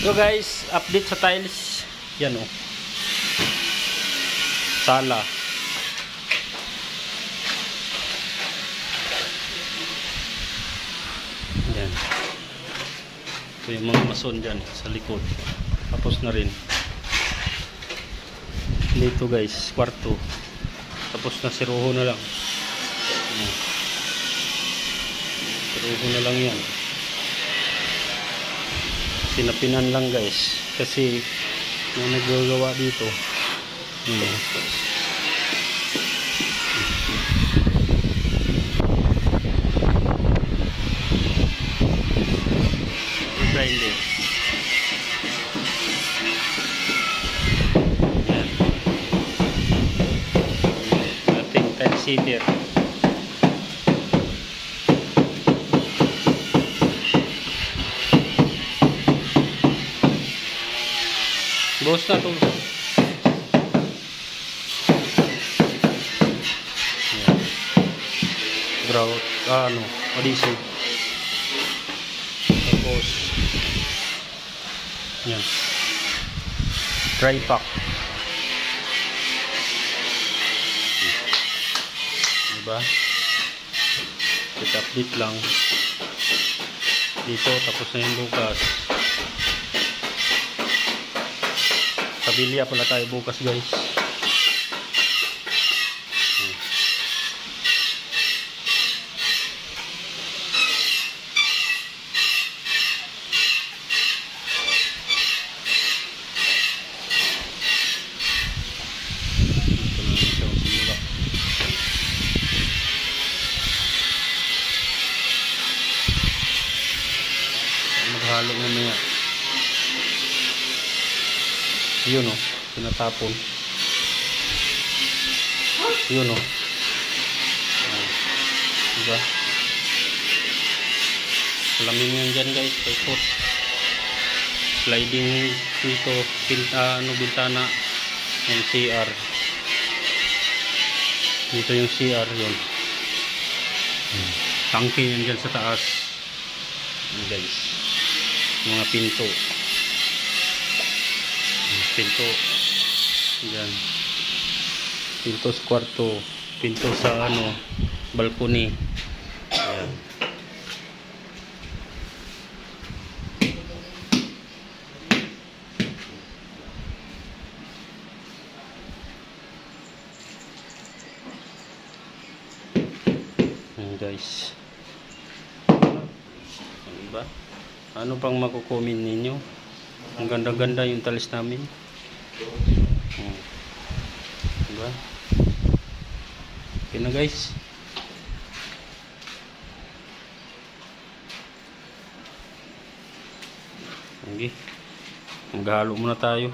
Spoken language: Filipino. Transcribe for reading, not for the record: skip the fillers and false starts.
So guys, update sa tiles. Yan oh. Sala. Yan. Ito yung mga mason dyan sa likod. Tapos na rin. Dito guys, kwarto. Tapos na, siruho na lang. Siruho na lang yan. Sinapinan lang guys. Kasi may naggagawa dito. Grinding. Ating tile seater. Buhos na ito. Grout, adhesive. Tapos yan, dry pack. Diba? Kita update lang dito. Tapos na yung bukas. Kabilya pala tayo bukas guys. Maghalo mamaya. Yun o, pinatapon. Yun o. Diba? Salamin yan dyan guys. Paikot. Sliding dito. Bintana. Yung CR. Dito yung CR yun. Tangke yan dyan sa taas. Yun guys. Mga pinto. Pinto yan, pinto sa kwarto, pinto sa balcony. Ayan. Ayan guys, diba? Ano pang makukumin ninyo? Ang ganda-ganda yung talis namin. Diba? Okay na guys. Okay. Maghalo muna tayo.